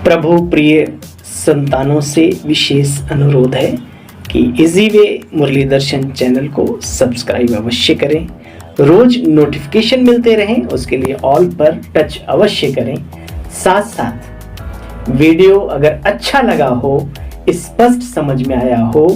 प्रभु प्रिय संतानों से विशेष अनुरोध है कि इजी वे मुरली दर्शन चैनल को सब्सक्राइब अवश्य करें, रोज नोटिफिकेशन मिलते रहें, उसके लिए ऑल पर टच अवश्य करें। साथ साथ वीडियो अगर अच्छा लगा हो, स्पष्ट समझ में आया हो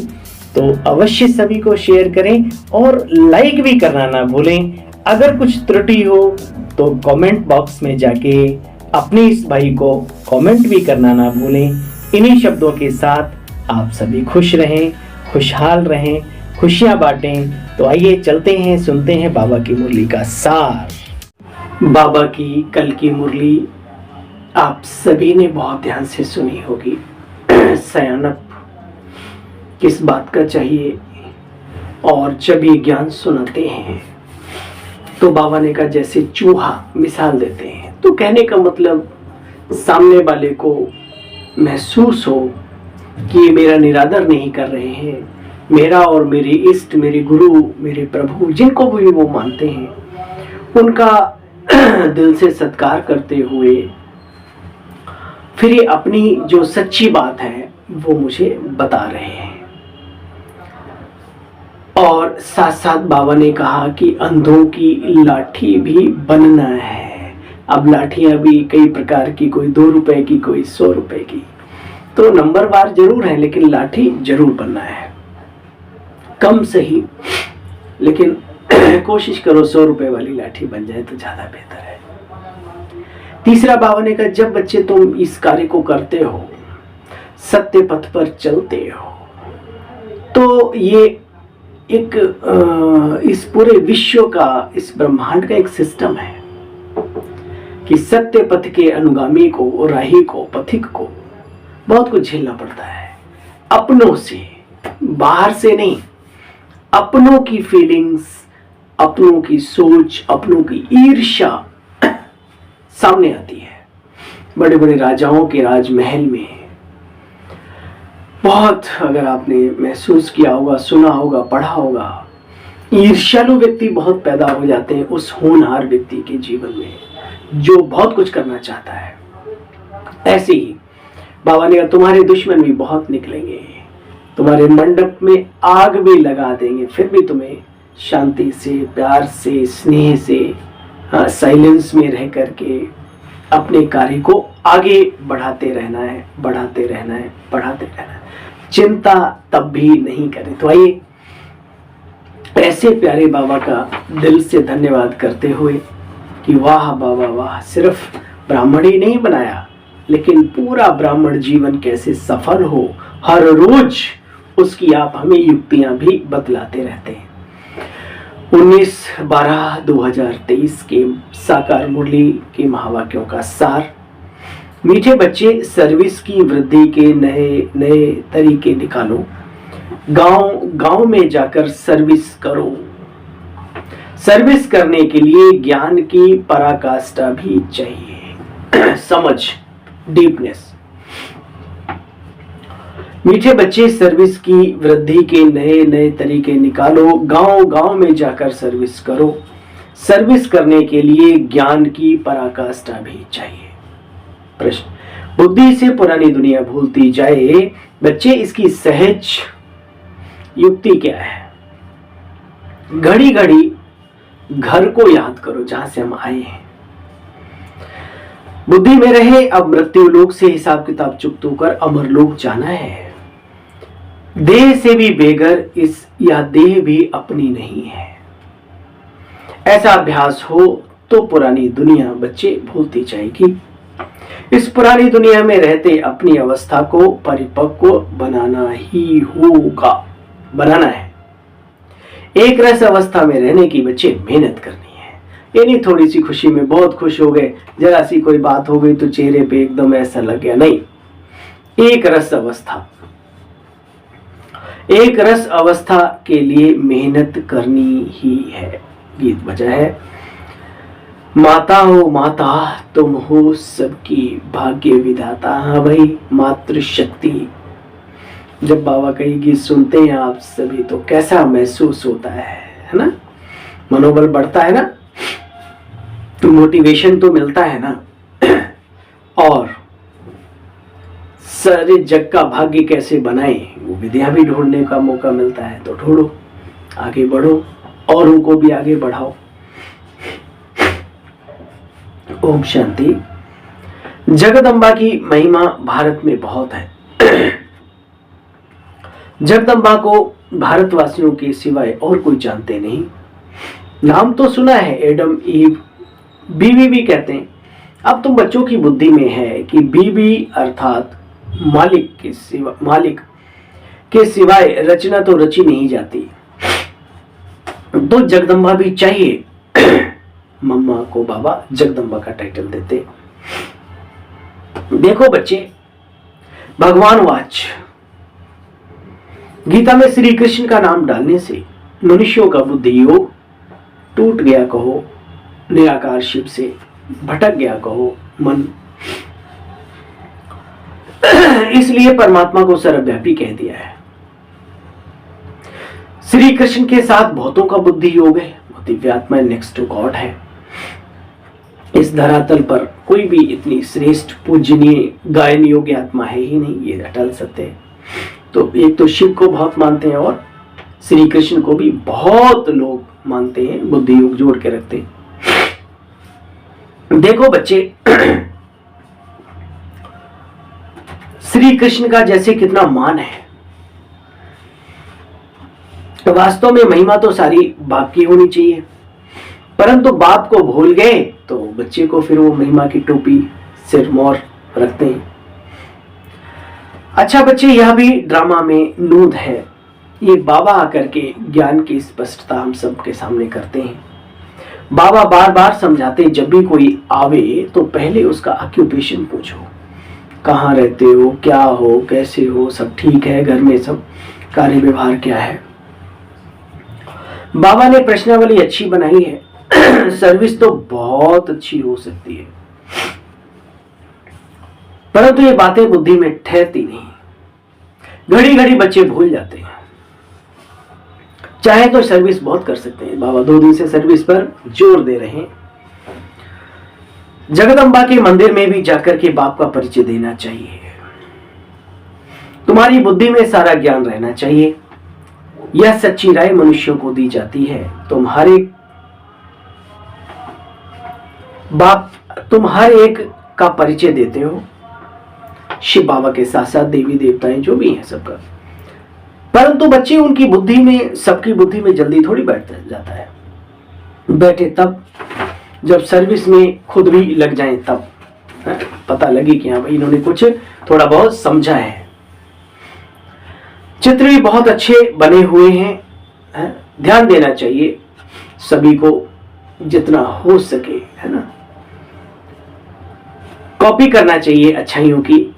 तो अवश्य सभी को शेयर करें और लाइक भी करना ना भूलें। अगर कुछ त्रुटि हो तो कमेंट बॉक्स में जाके अपने इस भाई को कमेंट भी करना ना भूलें। इन्हीं शब्दों के साथ आप सभी खुश रहें, खुशहाल रहें, खुशियां बांटें। तो आइए चलते हैं, सुनते हैं बाबा की मुरली का सार। बाबा की कल की मुरली आप सभी ने बहुत ध्यान से सुनी होगी। सयानप किस बात का चाहिए, और जब ये ज्ञान सुनाते हैं तो बाबा ने कहा जैसे चूहा मिसाल देते हैं। तो कहने का मतलब सामने वाले को महसूस हो कि ये मेरा निरादर नहीं कर रहे हैं, मेरा और मेरे इष्ट, मेरे गुरु, मेरे प्रभु, जिनको भी वो मानते हैं, उनका दिल से सत्कार करते हुए फिर ये अपनी जो सच्ची बात है वो मुझे बता रहे हैं। और साथ साथ बाबा ने कहा कि अंधों की लाठी भी बनना है। अब लाठियां भी कई प्रकार की, कोई 2 रुपए की, कोई 100 रुपए की, तो नंबरवार जरूर है, लेकिन लाठी जरूर बनना है। कम सही, लेकिन कोशिश करो 100 रुपए वाली लाठी बन जाए तो ज्यादा बेहतर है। तीसरा बाबा ने कहा जब बच्चे तुम इस कार्य को करते हो, सत्य पथ पर चलते हो, तो ये एक इस पूरे विश्व का, इस ब्रह्मांड का एक सिस्टम है कि सत्य पथ के अनुगामी को, राही को, पथिक को बहुत कुछ झेलना पड़ता है। अपनों से, बाहर से नहीं, अपनों की फीलिंग्स, अपनों की सोच, अपनों की ईर्ष्या सामने आती है। बड़े बड़े राजाओं के राजमहल में बहुत, अगर आपने महसूस किया होगा, सुना होगा, पढ़ा होगा, ईर्ष्यालु व्यक्ति बहुत पैदा हो जाते हैं उस होनहार व्यक्ति के जीवन में जो बहुत कुछ करना चाहता है। ऐसे ही बाबा ने कहा तुम्हारे दुश्मन भी बहुत निकलेंगे, तुम्हारे मंडप में आग भी लगा देंगे, फिर भी तुम्हें शांति से, प्यार से, स्नेह से, साइलेंस में रह करके अपने कार्य को आगे बढ़ाते रहना है, बढ़ाते रहना है, बढ़ाते रहना है। चिंता तब भी नहीं करें। तो आइए ऐसे प्यारे बाबा का दिल से धन्यवाद करते हुए कि वाह बाबा वाह, सिर्फ ब्राह्मण ही नहीं बनाया, लेकिन पूरा ब्राह्मण जीवन कैसे सफल हो, हर रोज उसकी आप हमें युक्तियां भी बतलाते रहते हैं। 19/12/2023 के साकार मुरली के महावाक्यों का सार। मीठे बच्चे, सर्विस की वृद्धि के नए नए तरीके निकालो। गांव गांव में जाकर सर्विस करो। सर्विस करने के लिए ज्ञान की पराकाष्ठा भी चाहिए, समझ, डीपनेस। मीठे बच्चे, सर्विस की वृद्धि के नए नए तरीके निकालो। गांव गांव में जाकर सर्विस करो। सर्विस करने के लिए ज्ञान की पराकाष्ठा भी चाहिए। प्रश्न, बुद्धि से पुरानी दुनिया भूलती जाए। बच्चे, इसकी सहज युक्ति क्या है? घड़ी घड़ी घर को याद करो जहां से हम आए हैं। बुद्धि में रहे अब मृत्यु लोक से हिसाब किताब चुकतो कर अमर लोक जाना है। देह से भी बेघर इस, या देह भी अपनी नहीं है। ऐसा अभ्यास हो तो पुरानी दुनिया बच्चे भूलती जाएगी। इस पुरानी दुनिया में रहते अपनी अवस्था को परिपक्व बनाना ही होगा, बनाना है। एक रस अवस्था में रहने की बच्चे मेहनत करनी है। ये नहीं थोड़ी सी खुशी में बहुत खुश हो गए, जरा सी कोई बात हो गई तो चेहरे पे एकदम ऐसा लग गया, नहीं। एक रस अवस्था, एक रस अवस्था के लिए मेहनत करनी ही है। गीत बजा है, माता हो माता तुम हो सबकी भाग्य विधाता। हाँ भाई, मातृशक्ति। जब बाबा का ये गीत सुनते हैं आप सभी तो कैसा महसूस होता है ना? मनोबल बढ़ता है ना, तो मोटिवेशन तो मिलता है ना। और सारे जग का भाग्य कैसे बनाए, वो विद्या भी ढूंढने का मौका मिलता है। तो ढूंढो, आगे बढ़ो, औरों को भी आगे बढ़ाओ। ओम शांति। जगदम्बा की महिमा भारत में बहुत है। जगदम्बा को भारतवासियों के सिवाय और कोई जानते नहीं। नाम तो सुना है, एडम ईव, बीवी भी कहते हैं। अब तुम बच्चों की बुद्धि में है कि बीवी अर्थात मालिक के सिवाय रचना तो रची नहीं जाती, तो जगदम्बा भी चाहिए। मम्मा को बाबा जगदम्बा का टाइटल देते। देखो बच्चे, भगवान वाच गीता में श्री कृष्ण का नाम डालने से मनुष्यों का बुद्धि योग टूट गया कहो, निराकार शिव से भटक गया कहो मन। इसलिए परमात्मा को सर्वव्यापी कह दिया है। श्री कृष्ण के साथ बहुतों का बुद्धि योग है, दिव्यात्मा नेक्स्ट टू गॉड है। इस धरातल पर कोई भी इतनी श्रेष्ठ पूजनीय गायन योग्य आत्मा है ही नहीं, ये अटल सत्य है। तो एक तो शिव को बहुत मानते हैं और श्री कृष्ण को भी बहुत लोग मानते हैं, बुद्धि योग जोड़ के रखते हैं। देखो बच्चे, श्री कृष्ण का जैसे कितना मान है, तो वास्तव में महिमा तो सारी बाप की होनी चाहिए, परंतु बाप को भूल गए तो बच्चे को फिर वो महिमा की टोपी सिर मोर रखते हैं। अच्छा बच्चे, यह भी ड्रामा में नूद है। ये बाबा आकर के ज्ञान की स्पष्टता हम सबके सामने करते हैं। बाबा बार बार समझाते, जब भी कोई आवे तो पहले उसका ऑक्यूपेशन पूछो, कहाँ रहते हो, क्या हो, कैसे हो, सब ठीक है, घर में सब कार्य व्यवहार क्या है। बाबा ने प्रश्नावली अच्छी बनाई है। सर्विस तो बहुत अच्छी हो सकती है, परंतु ये बातें बुद्धि में ठहरती नहीं। घड़ी घड़ी बच्चे भूल जाते हैं। चाहे तो सर्विस बहुत कर सकते हैं। बाबा 2 दिन से सर्विस पर जोर दे रहे हैं। जगदम्बा के मंदिर में भी जाकर के बाप का परिचय देना चाहिए। तुम्हारी बुद्धि में सारा ज्ञान रहना चाहिए। यह सच्ची राय मनुष्यों को दी जाती है। तुम हर एक का परिचय देते हो, शिव बाबा के साथ साथ देवी देवताएं जो भी हैं सबका, परंतु बच्चे उनकी बुद्धि में, सबकी बुद्धि में जल्दी थोड़ी बैठ जाता है। बैठे तब जब सर्विस में खुद भी लग जाएं, तब पता लगे कि हाँ भाई इन्होंने कुछ थोड़ा बहुत समझा है। चित्र भी बहुत अच्छे बने हुए हैं, ध्यान देना चाहिए सभी को जितना हो सके, है ना। कॉपी करना चाहिए अच्छाइयों की।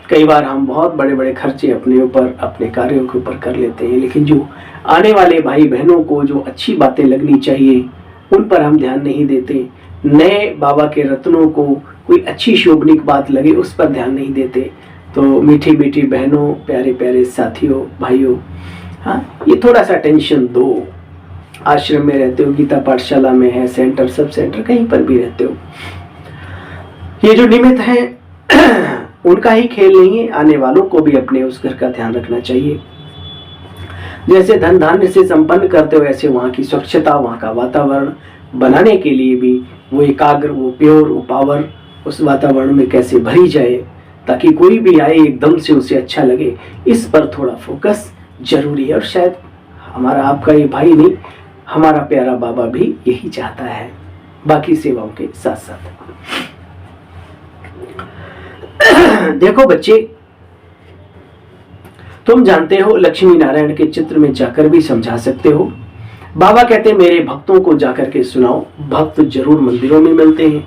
कई बार हम बहुत बड़े बड़े खर्चे अपने ऊपर, अपने कार्यों के ऊपर कर लेते हैं, लेकिन जो आने वाले भाई बहनों को जो अच्छी बातें लगनी चाहिए उन पर हम ध्यान नहीं देते। नए बाबा के रत्नों को कोई अच्छी शोभनीक बात लगे उस पर ध्यान नहीं देते। तो मीठी मीठी बहनों, प्यारे प्यारे साथियों, भाइयों, हाँ, ये थोड़ा सा टेंशन दो। आश्रम में रहते हो, गीता पाठशाला में है, सेंटर, सब सेंटर, कहीं पर भी रहते हो, ये जो निमित्त है उनका ही खेल नहीं है। आने वालों को भी अपने उस घर का ध्यान रखना चाहिए। जैसे धन धान्य से संपन्न करते हो, ऐसे वहाँ की स्वच्छता, वहाँ का वातावरण बनाने के लिए भी वो एकाग्र, वो प्योर, वो पावर उस वातावरण में कैसे भरी जाए, ताकि कोई भी आए एकदम से उसे अच्छा लगे। इस पर थोड़ा फोकस जरूरी है। और शायद हमारा आपका ये भाई नहीं, हमारा प्यारा बाबा भी यही चाहता है, बाकी सेवाओं के साथ साथ। देखो बच्चे, तुम जानते हो लक्ष्मी नारायण के चित्र में जाकर भी समझा सकते हो। बाबा कहते मेरे भक्तों को जाकर के सुनाओ। भक्त जरूर मंदिरों में मिलते हैं,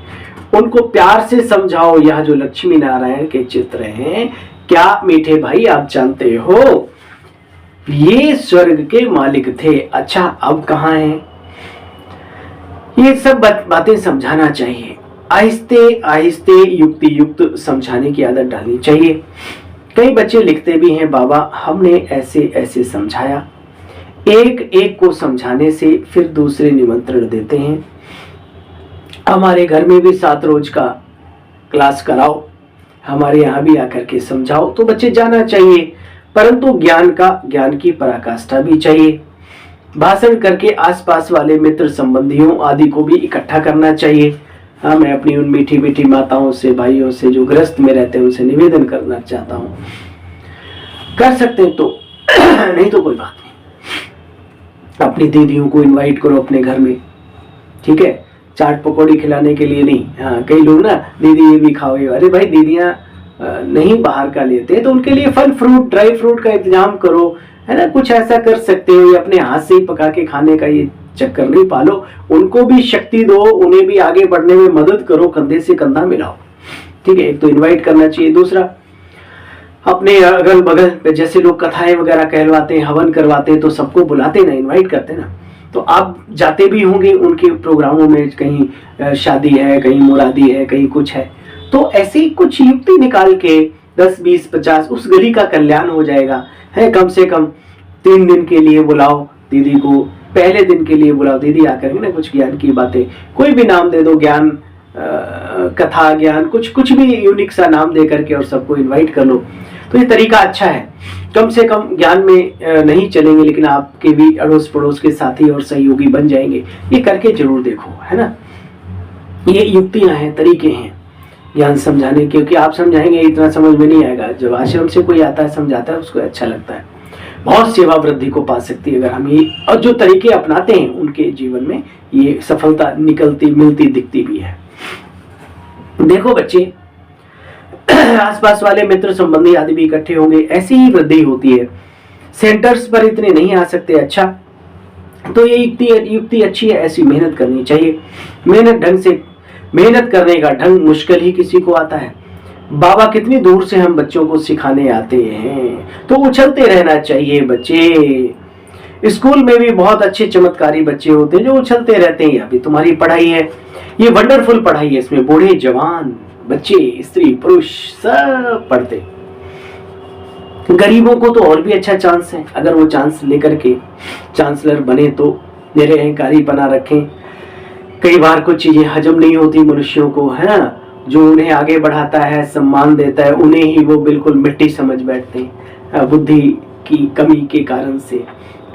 उनको प्यार से समझाओ। यह जो लक्ष्मी नारायण के चित्र हैं, क्या मीठे भाई आप जानते हो ये स्वर्ग के मालिक थे। अच्छा, अब कहाँ हैं? ये सब बातें समझाना चाहिए। आहिस्ते आहिस्ते युक्ति युक्त समझाने की आदत डालनी चाहिए। कई बच्चे लिखते भी हैं, बाबा हमने ऐसे ऐसे समझाया। एक एक को समझाने से फिर दूसरे निमंत्रण देते हैं। हमारे घर में भी 7 रोज का क्लास कराओ, हमारे यहाँ भी आकर के समझाओ, तो बच्चे जाना चाहिए, परंतु ज्ञान की पराकाष्ठा भी चाहिए। भाषण करके आसपास वाले मित्र संबंधियों आदि को भी इकट्ठा करना चाहिए। हाँ, मैं अपनी उन मीठी मीठी माताओं से, भाइयों से जो गृहस्थ में रहते हैं, उनसे निवेदन करना चाहता हूँ, कर सकते हैं तो नहीं तो कोई बात नहीं। अपनी दीदियों को इनवाइट करो अपने घर में, ठीक है, चाट पकौड़ी खिलाने के लिए नहीं। हाँ, कई लोग ना दीदी ये भी खाओ, अरे भाई दीदियाँ नहीं बाहर का लेते तो उनके लिए फल फ्रूट, ड्राई फ्रूट का इंतजाम करो, है ना, कुछ ऐसा कर सकते हो। या अपने हाथ से ही पका के खाने का ये चक्कर नहीं पालो, उनको भी शक्ति दो, उन्हें भी आगे बढ़ने में मदद करो, कंधे से कंधा मिलाओ, ठीक है। एक तो इनवाइट करना चाहिए, दूसरा अपने अगल बगल जैसे लोग कथाएं वगैरह कहलवाते हैं, हवन करवाते हैं, तो सबको बुलाते ना, इनवाइट करते ना, तो आप जाते भी होंगे उनके प्रोग्रामों में, कहीं शादी है, कहीं मुरादी है, कहीं कुछ है, तो ऐसी कुछ युक्ति निकाल के 10, 20, 50 उस गली का कल्याण हो जाएगा, है। कम से कम 3 दिन के लिए बुलाओ दीदी को, पहले दिन के लिए बुलाओ, दीदी आकर ना कुछ ज्ञान की बातें, कोई भी नाम दे दो, ज्ञान कथा ज्ञान, कुछ भी यूनिक सा नाम दे करके और सबको इनवाइट कर लो, तो ये तरीका अच्छा है। कम से कम ज्ञान में नहीं चलेंगे, लेकिन आपके भी अड़ोस पड़ोस के साथी और सहयोगी बन जाएंगे। ये करके जरूर देखो, है ना। ये युक्तियां हैं, तरीके हैं ज्ञान समझाने के, क्योंकि आप समझाएंगे इतना समझ में नहीं आएगा। जब आश्रम से कोई आता है समझाता है, उसको अच्छा लगता है, बहुत सेवा वृद्धि को पा सकती है अगर हम ये और जो तरीके अपनाते हैं उनके जीवन में ये सफलता निकलती मिलती दिखती भी है। देखो बच्चे, आसपास वाले मित्र संबंधी आदि भी इकट्ठे होंगे, ऐसी ही वृद्धि होती है। सेंटर्स पर इतने नहीं आ सकते, अच्छा, तो ये युक्ति अच्छी है, ऐसी मेहनत करनी चाहिए। मेहनत करने का ढंग मुश्किल ही किसी को आता है। बाबा कितनी दूर से हम बच्चों को सिखाने आते हैं, तो उछलते रहना चाहिए बच्चे। स्कूल में भी बहुत अच्छे चमत्कारी बच्चे होते हैं जो उछलते रहते हैं। अभी तुम्हारी पढ़ाई है, ये वंडरफुल पढ़ाई है, इसमें बूढ़े जवान बच्चे स्त्री पुरुष सब पढ़ते। गरीबों को तो और भी अच्छा चांस है, अगर वो चांस लेकर के चांसलर बने तो निरहंकारी बना रखें। कई बार कुछ चीजें हजम नहीं होती मनुष्यों को, है ना, जो उन्हें आगे बढ़ाता है, सम्मान देता है, उन्हें ही वो बिल्कुल मिट्टी समझ बैठते हैं बुद्धि की कमी के कारण से।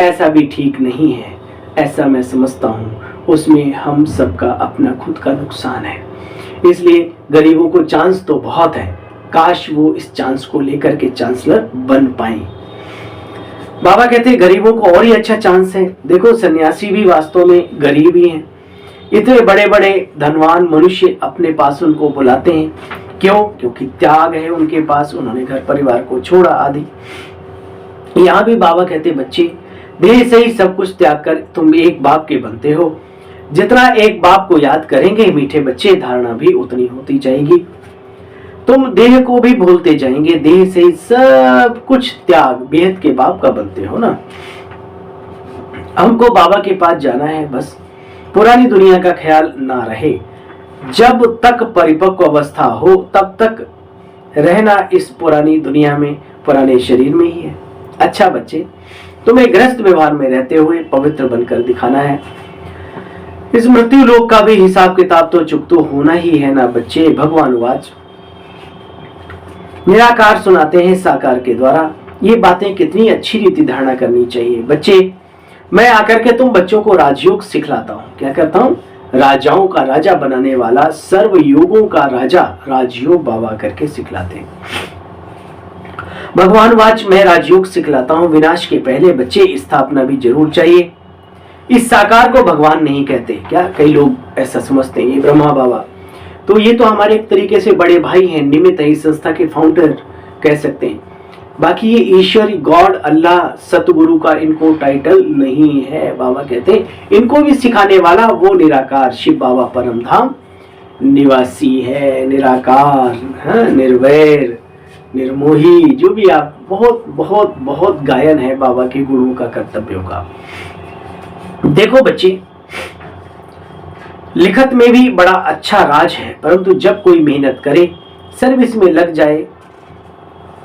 ऐसा भी ठीक नहीं है, ऐसा मैं समझता हूँ, उसमें हम सबका अपना खुद का नुकसान है। इसलिए गरीबों को चांस तो बहुत है, काश वो इस चांस को लेकर के चांसलर बन पाए। बाबा कहते हैं गरीबों को और ही अच्छा चांस है। देखो, सन्यासी भी वास्तव में गरीब ही हैं। इतने बड़े बड़े धनवान मनुष्य अपने पास उनको बुलाते हैं, क्यों? क्योंकि त्याग है उनके पास, उन्होंने घर परिवार को छोड़ा आदि। यहाँ भी बाबा कहते बच्चे, देह से ही सब कुछ त्याग कर तुम एक बाप के बनते हो। जितना एक बाप को याद करेंगे मीठे बच्चे, धारणा भी उतनी होती जाएगी। तुम देह को भी भूलते जाएंगे, देह से ही सब कुछ त्याग बेहद के बाप का बनते हो ना। हमको बाबा के पास जाना है, बस पुरानी दुनिया का ख्याल ना रहे। जब तक परिपक्व अवस्था हो तब तक रहना इस पुरानी दुनिया में, पुराने शरीर में ही है। अच्छा बच्चे, तुम्हें गृहस्थ व्यवहार में रहते हुए पवित्र बनकर दिखाना है। इस मृत्यु लोक का भी हिसाब किताब तो चुकतो होना ही है ना बच्चे। भगवान वाच निराकार सुनाते हैं साकार के द्वारा। ये बातें कितनी अच्छी रीति धारणा करनी चाहिए बच्चे। मैं आकर के तुम बच्चों को राजयोग सिखलाता हूँ। क्या करता हूँ? राजाओं का राजा बनाने वाला, सर्व योगों का राजा राजयोग बाबा करके सिखलाते हैं। भगवान वाच, मैं राजयोग सिखलाता हूँ। विनाश के पहले बच्चे स्थापना भी जरूर चाहिए। इस साकार को भगवान नहीं कहते क्या? कई लोग ऐसा समझते हैं ये ब्रह्मा बाबा, तो ये तो हमारे एक तरीके से बड़े भाई हैं, निमित्त है, इस संस्था के फाउंडर कह सकते हैं। बाकी ये ईश्वर, गॉड, अल्लाह, सतगुरु का इनको टाइटल नहीं है। बाबा कहते हैं इनको भी सिखाने वाला वो निराकार शिव बाबा परम धाम निवासी है। निराकार, निर्वैर, निर्मोही, जो भी आप, बहुत बहुत बहुत गायन है बाबा के गुरुओं का, कर्तव्यों का। देखो बच्चे, लिखत में भी बड़ा अच्छा राज है, परंतु जब कोई मेहनत करे, सर्विस में लग जाए,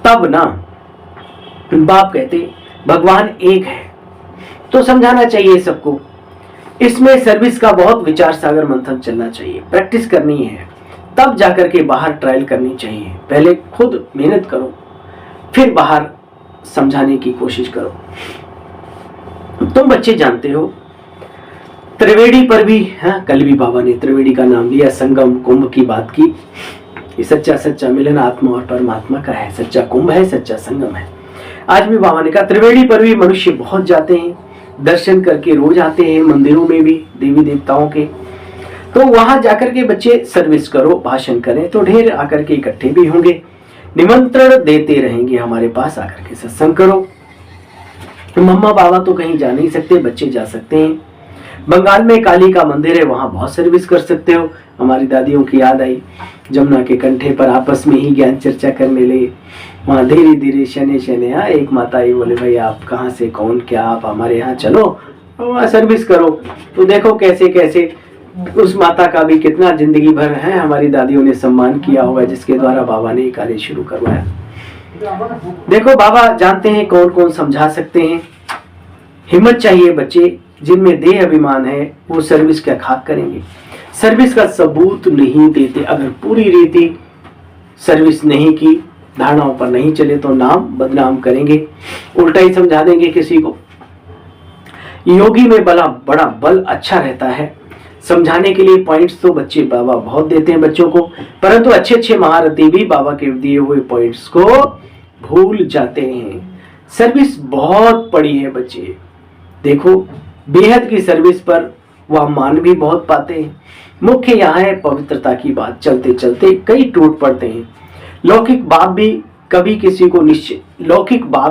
तब ना बाप कहते भगवान एक है। तो समझाना चाहिए सबको। इसमें सर्विस का बहुत विचार सागर मंथन चलना चाहिए, प्रैक्टिस करनी है। तब जाकर के बाहर ट्रायल करनी चाहिए। पहले खुद मेहनत करो, फिर बाहर समझाने की कोशिश करो। तुम बच्चे जानते हो त्रिवेणी पर भी, कल भी बाबा ने त्रिवेणी का नाम लिया, संगम कुंभ की बात की। ये सच्चा मिलन आत्मा और परमात्मा का है, सच्चा कुंभ है, सच्चा संगम है। आज भी बाबा ने कहा त्रिवेणी पर भी मनुष्य बहुत जाते हैं, दर्शन करके रोज आते हैं, मंदिरों में भी देवी देवताओं के। तो वहां जाकर के बच्चे सर्विस करो, भाषण करें तो ढेर आकर के इकट्ठे भी होंगे, निमंत्रण देते रहेंगे हमारे पास आकर के सत्संग करो। मम्मा बाबा तो कहीं जा नहीं सकते, बच्चे जा सकते हैं। बंगाल में काली का मंदिर है, वहां बहुत सर्विस कर सकते हो। हमारी दादियों की याद आई, जमुना के कंठे पर आपस में ही ज्ञान चर्चा करने लगे। वहां धीरे धीरे शने एक माता आई, बोले भाई आप कहाँ से, कौन क्या, आप हमारे यहाँ चलो, वहाँ सर्विस करो। तो देखो कैसे कैसे उस माता का भी कितना जिंदगी भर है हमारी दादियों ने सम्मान किया होगा, जिसके द्वारा बाबा ने कार्य शुरू करवाया। देखो बाबा जानते हैं कौन कौन समझा सकते हैं। हिम्मत चाहिए बच्चे, जिनमें देह अभिमान है वो सर्विस क्या खाक करेंगे, सर्विस का सबूत नहीं देते। अगर पूरी रीति सर्विस नहीं की, धारणाओं पर नहीं चले तो नाम बदनाम करेंगे, उल्टा ही समझा देंगे किसी को। योगी में बड़ा बल अच्छा रहता है, समझाने के लिए पॉइंट्स तो बच्चे बाबा बहुत देते हैं बच्चों को, परंतु अच्छे महारथी भी बाबा के दिए हुए पॉइंट्स को भूल जाते हैं। सर्विस बहुत पड़ी है बच्चे, देखो बेहद की सर्विस पर वह मान भी बहुत पाते हैं। मुख्य यहाँ है पवित्रता की बात, चलते चलते कई टूट पड़ते हैं। लौकिक बाप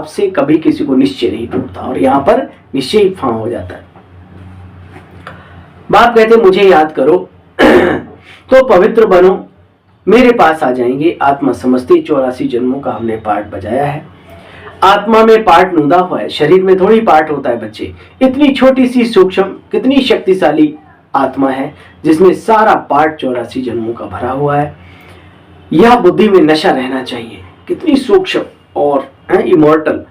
से कभी किसी को निश्चय नहीं टूटता, और यहाँ पर निश्चय फां हो जाता है। बाप कहते मुझे याद करो तो पवित्र बनो, मेरे पास आ जाएंगे। आत्मा समझती 84 जन्मों का हमने पाठ बजाया है। आत्मा में पार्ट नूदा हुआ है, शरीर में थोड़ी पार्ट होता है बच्चे। इतनी छोटी सी सूक्ष्म कितनी शक्तिशाली आत्मा है, जिसमें सारा पार्ट 84 जन्मों का भरा हुआ है। यह बुद्धि में नशा रहना चाहिए, कितनी सूक्ष्म और इमॉर्टल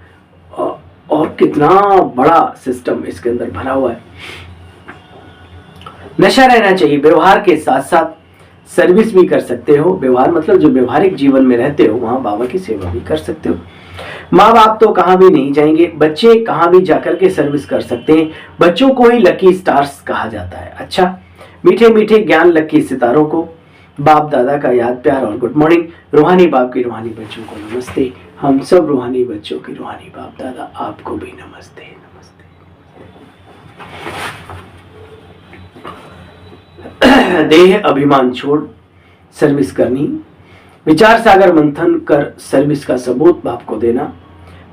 और कितना बड़ा सिस्टम इसके अंदर भरा हुआ है। नशा रहना चाहिए। व्यवहार के साथ साथ सर्विस भी कर सकते हो। व्यवहार मतलब जो व्यवहारिक जीवन में रहते हो वहां बाबा की सेवा भी कर सकते हो। माँ बाप तो कहाँ भी नहीं जाएंगे, बच्चे कहाँ भी जाकर के सर्विस कर सकते हैं। बच्चों को ही लकी स्टार्स कहा जाता है। अच्छा, मीठे मीठे ज्ञान लकी सितारों को बाप दादा का याद प्यार और गुड मॉर्निंग। रूहानी बाप की रूहानी बच्चों को नमस्ते। हम सब रूहानी बच्चों की रूहानी बाप दादा आपको भी नमस्ते नमस्ते। देह अभिमान छोड़ सर्विस करनी, विचार सागर मंथन कर सर्विस का सबूत बाप को देना।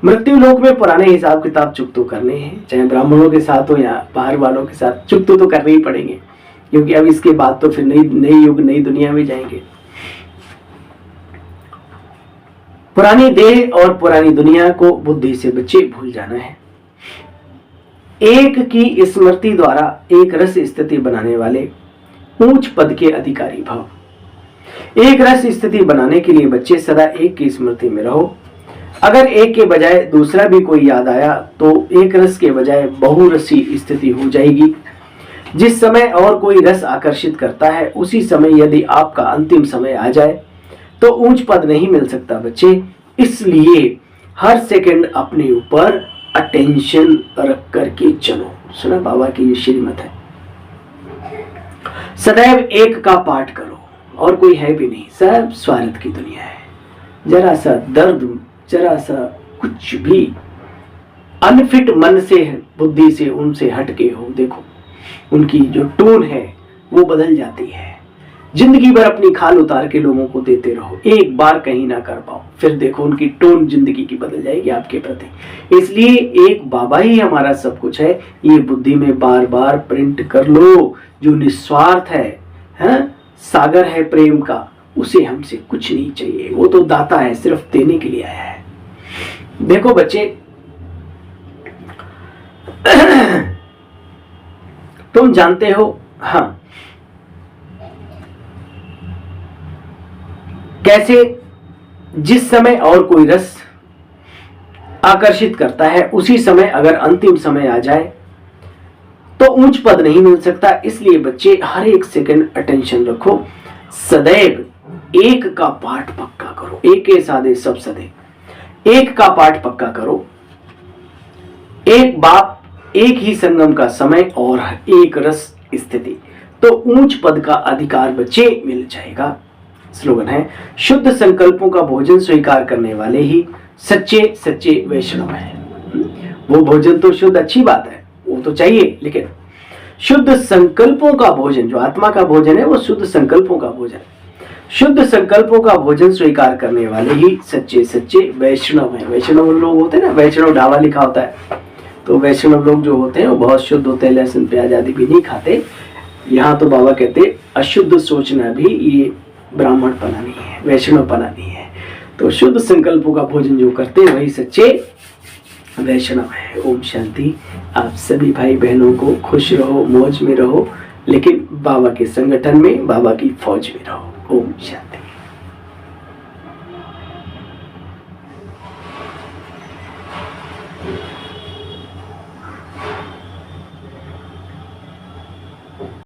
मृत्यु लोक में पुराने हिसाब किताब चुकतो करने हैं, चाहे ब्राह्मणों के साथ हो या बाहर वालों के साथ, चुकतो तो करने ही पड़ेंगे, क्योंकि अब इसके बाद तो फिर नई युग नई दुनिया में जाएंगे। पुरानी देह और पुरानी दुनिया को बुद्धि से बच्चे भूल जाना है। एक की स्मृति द्वारा एक रस स्थिति बनाने वाले ऊंच पद के अधिकारी भाव। एक रस स्थिति बनाने के लिए बच्चे सदा एक की स्मृति में रहो। अगर एक के बजाय दूसरा भी कोई याद आया तो एक रस के बजाय बहुरसी स्थिति हो जाएगी। जिस समय और कोई रस आकर्षित करता है, उसी समय यदि आपका अंतिम समय आ जाए तो ऊंच पद नहीं मिल सकता बच्चे। इसलिए हर सेकंड अपने ऊपर अटेंशन रख करके चलो। सुना बाबा की ये श्रीमत है। सदैव एक का पाठ करो, और कोई है भी नहीं, सब स्वार्थ की दुनिया है। जरा सा दर्द, जरा सा कुछ भी अनफिट मन से, बुद्धि से उनसे हटके हो, देखो उनकी जो टोन है वो बदल जाती है। जिंदगी भर अपनी खाल उतार के लोगों को देते रहो, एक बार कहीं ना कर पाओ, फिर देखो उनकी टोन जिंदगी की बदल जाएगी आपके प्रति। इसलिए एक बाबा ही हमारा सब कुछ है, ये बुद्धि में बार बार प्रिंट कर लो। जो निस्वार्थ है, सागर है प्रेम का, उसे हमसे कुछ नहीं चाहिए। वो तो दाता है, सिर्फ देने के लिए आया है। देखो बच्चे, तुम जानते हो कैसे जिस समय और कोई रस आकर्षित करता है, उसी समय अगर अंतिम समय आ जाए तो ऊंच पद नहीं मिल सकता। इसलिए बच्चे हर एक सेकंड अटेंशन रखो, सदैव एक का पाठ पक्का करो। एके साधे सब सधे, एक का पाठ पक्का करो। एक बाप, एक ही संगम का समय और एक रस स्थिति, तो ऊंच पद का अधिकार बच्चे मिल जाएगा। स्लोगन है, शुद्ध संकल्पों का भोजन स्वीकार करने वाले ही सच्चे सच्चे वैष्णव हैं। वो भोजन तो शुद्ध, अच्छी बात है, वो तो चाहिए, लेकिन शुद्ध संकल्पों का भोजन, जो आत्मा का भोजन है, वो शुद्ध संकल्पों का भोजन, शुद्ध संकल्पों का भोजन स्वीकार करने वाले ही सच्चे सच्चे वैष्णव हैं। वैष्णव लोग होते हैं ना, वैष्णव ढाबा लिखा होता है, तो वैष्णव लोग जो होते हैं वो बहुत शुद्ध होते हैं, लहसुन प्याज आदि भी नहीं खाते। यहाँ तो बाबा कहते अशुद्ध सोचना भी ये ब्राह्मण पना नहीं है, वैष्णव पना नहीं है। तो शुद्ध संकल्पों का भोजन जो करते हैं वही सच्चे वैष्णव है। ओम शांति। आप सभी भाई बहनों को खुश रहो, मौज में रहो, लेकिन बाबा के संगठन में, बाबा की फौज में रहो। ओम शांति।